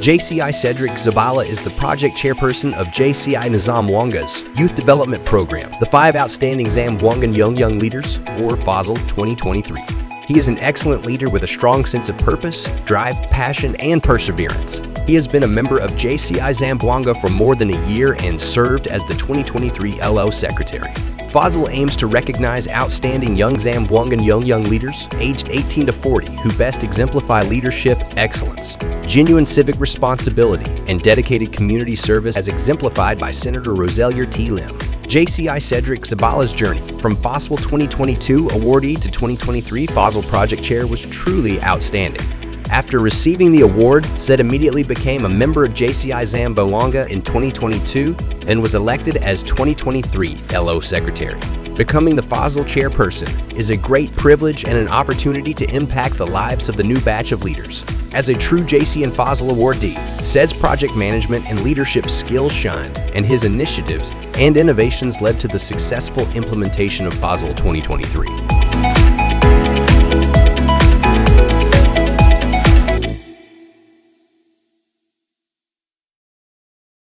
JCI Cedrick Zabala is the project chairperson of JCI Zamboanga's Youth Development Program, the 5 Outstanding Zamboangueño Young Leaders, or FOZYL 2023. He is an excellent leader with a strong sense of purpose, drive, passion, and perseverance. He has been a member of JCI Zamboanga for more than a year and served as the 2023 LO Secretary. FOZYL aims to recognize outstanding young Zamboangueño young leaders aged 18 to 40 who best exemplify leadership excellence, genuine civic responsibility, and dedicated community service as exemplified by Senator Roseller T. JCI Cedrick Zabala's journey from FOZYL 2022 awardee to 2023 FOZYL Project Chair was truly outstanding. After receiving the award, Ced immediately became a member of JCI Zamboanga in 2022 and was elected as 2023 LO Secretary. Becoming the FOZYL Chairperson is a great privilege and an opportunity to impact the lives of the new batch of leaders. As a true JC and FOZYL awardee, Ced's project management and leadership skills shine, and his initiatives and innovations led to the successful implementation of FOZYL 2023.